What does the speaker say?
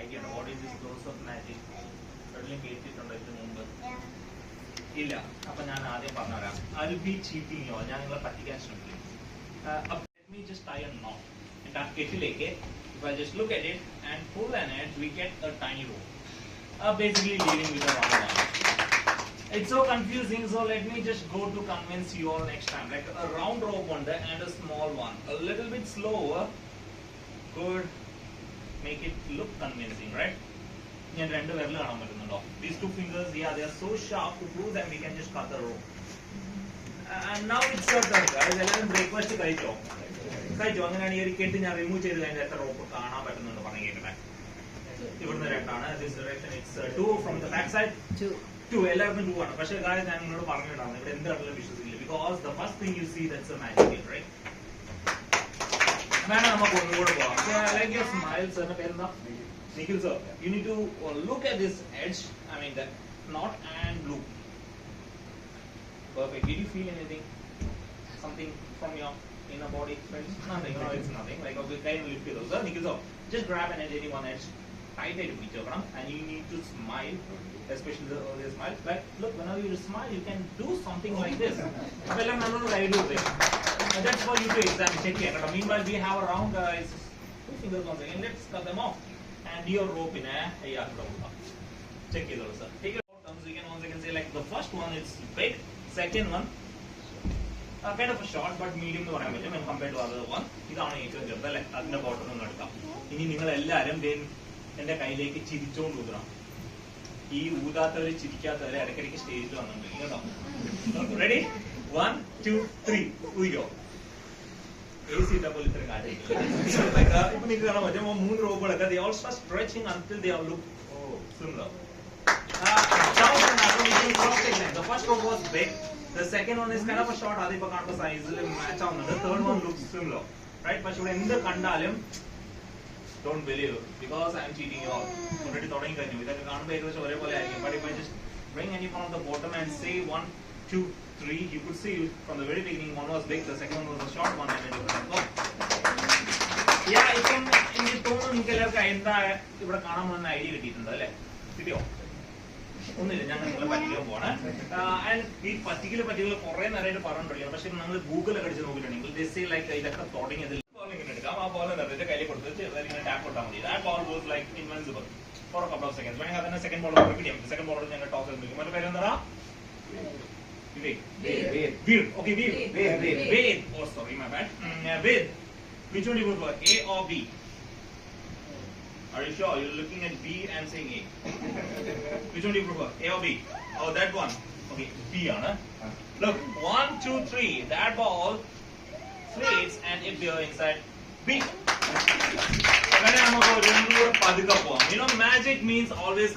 idea what is this dose of magic? എവിടെയെങ്കിലും കേട്ടിട്ടുണ്ടോ ഇതിനു മുമ്പ്? ഇല്ല. അപ്പൊ ഞാൻ ആദ്യം പറഞ്ഞുതരാം. I'll be cheating you. ഞാൻ നിങ്ങളെ പറ്റിക്കാൻ ശ്രമിക്കും. Let me just tie a knot. And ആ കെട്ടിലേക്ക് if I just look at it and pull an edge, we get a tiny rope. Basically leading with a round one. It's so confusing, so let me just go to convince you all next time. Like a round rope one and a small one. A little bit slower could make it look convincing, right? ഞാൻ രണ്ട് വിരൽ കാണാൻ പറ്റുന്നുണ്ടോ? These two fingers, yeah, they are so sharp to prove that we can just cut the rope. And now it's your turn, guys. എല്ലാവരും breakfast കഴിച്ചോ? അങ്ങനെയാണ് ഈ ഒരു കെട്ട് ഞാൻ റിമൂവ് ചെയ്ത് കഴിഞ്ഞാൽ എത്ര റോപ്പ് കാണാൻ പറ്റുന്നുണ്ട് പറഞ്ഞു കേൾക്കട്ടെ. ഇവിടുന്ന് രണ്ടാണ്. This direction it's 2 from the back side. 2 എല്ലാവർക്കും 2 ആണ്. പക്ഷേ കാര്യം ഞാൻ നിങ്ങളോട് പറഞ്ഞിട്ടുണ്ടാവും ഇവിടെ എന്താണെങ്കിലും വിശ്വസിക്കില്ല. Because the first thing you see that's a magic, right? വേണം നമുക്ക് ഒന്നുകൂടെ പോവാം. Like your smile, sir. പേരെന്താ? Nikhil sir. You need to look at this edge. I mean that knot and loop. Perfect. Did you feel anything? Something from your inner body? Nothing. No, it's nothing. Like okay, kind of lift it also. Nikhil sir, just grab an edge, any one edge. Tight it with your arm, and you need to smile, especially the earlier smile. Like, look, whenever you smile, you can do something like this. That's for you to examine. Check it. Meanwhile, we have around 2 fingers on second. Let's cut them off. And your rope in a check it also. Take it out. So you can once again say like the first one is big, second one kind of a short but medium to പറയാൻ പറ്റും when compared to other one. ഇതാണ് ഏറ്റവും ചെറുത് അല്ലേ? അതിന്റെ bottom ഒന്ന് എടുക്കാം. ഇനി നിങ്ങൾ എല്ലാവരും എന്റെ കയ്യിലേക്ക് ചിരിച്ചോണ്ട് ഊതണം. ഈ ഊതാത്തവര് ചിരിക്കാത്തവരെ ഇടയ്ക്കിടയ്ക്ക് സ്റ്റേജിൽ വന്നിട്ടുണ്ട് കേട്ടോ. റെഡി? 1 2 3 ഊതിക്കോ. AC ഇട്ട പോലെ ഇത്ര കാര്യമില്ല. ഇപ്പൊ നിങ്ങൾക്ക് കാണാൻ പറ്റും 3 റോപ്പുകളൊക്കെ they all start stretching until they all look similar. The first rope was big. The second one is kind of a short. അതിപ്പോ കാണുന്ന സൈസിൽ മാച്ച് ആവുന്നുണ്ട്. Third one looks similar, right? പക്ഷെ ഇവിടെ എന്ത് കണ്ടാലും don't believe because I am cheating you all. Already തുടങ്ങി കഴിഞ്ഞു. ഇതൊക്കെ കാണുമ്പോൾ ഏകദേശം ഒരേപോലെ ആയിരിക്കും. But if I just bring any one of the bottom and say 1 2 3, you could see from the very beginning one was big, the second one was a short one, and then you could go. Yeah, ഇപ്പം എനിക്ക് തോന്നുന്നു നിങ്ങൾക്ക് എല്ലാവർക്കും എന്താ ഇവിടെ കാണാൻ പോകുന്ന idea കിട്ടിയിട്ടുണ്ട് അല്ലേ? കിട്ടിയോ? ഒന്നുമില്ല, ഞാൻ നിങ്ങളെ പറ്റിക്കാൻ പോവാണ്. ആൻഡ് ഈ പറ്റിക്കൽ കുറെ നേരമായിട്ട് പറഞ്ഞിട്ടുണ്ടെങ്കിൽ പക്ഷെ നിങ്ങൾ ഗൂഗിളൊക്കെ അടിച്ച് നോക്കിയിട്ടുണ്ടെങ്കിൽ ഇതൊക്കെ തുടങ്ങിയതിൽ എടുക്കാം. ആ ബോൾ നിറഞ്ഞിട്ട് കയ്യിൽ കൊടുത്തിട്ട് ഇങ്ങനെ ടാപ്പ് കൊടുത്താൽ മതി. ആ ball was like invincible for a couple of seconds. വേണമെങ്കിൽ അതിനെ സെക്കൻഡ് ബോൾ റിപ്പീറ്റ് ചെയ്യാം. സെക്കൻഡ് ബോൾ ഞങ്ങൾ ടോസ് ചെയ്ത് നോക്കും. മറ്റേ പേരെന്താ? Wait. Okay, wait. Oh, sorry, my bad. Wait. Which one do you prefer, A or B? Are you sure? You're looking at B and saying A. Which one do you prefer, A or B? Oh, that one. Okay, B, huh? Look, 1 2 3. That ball flies and it will inside B. You know, magic means always.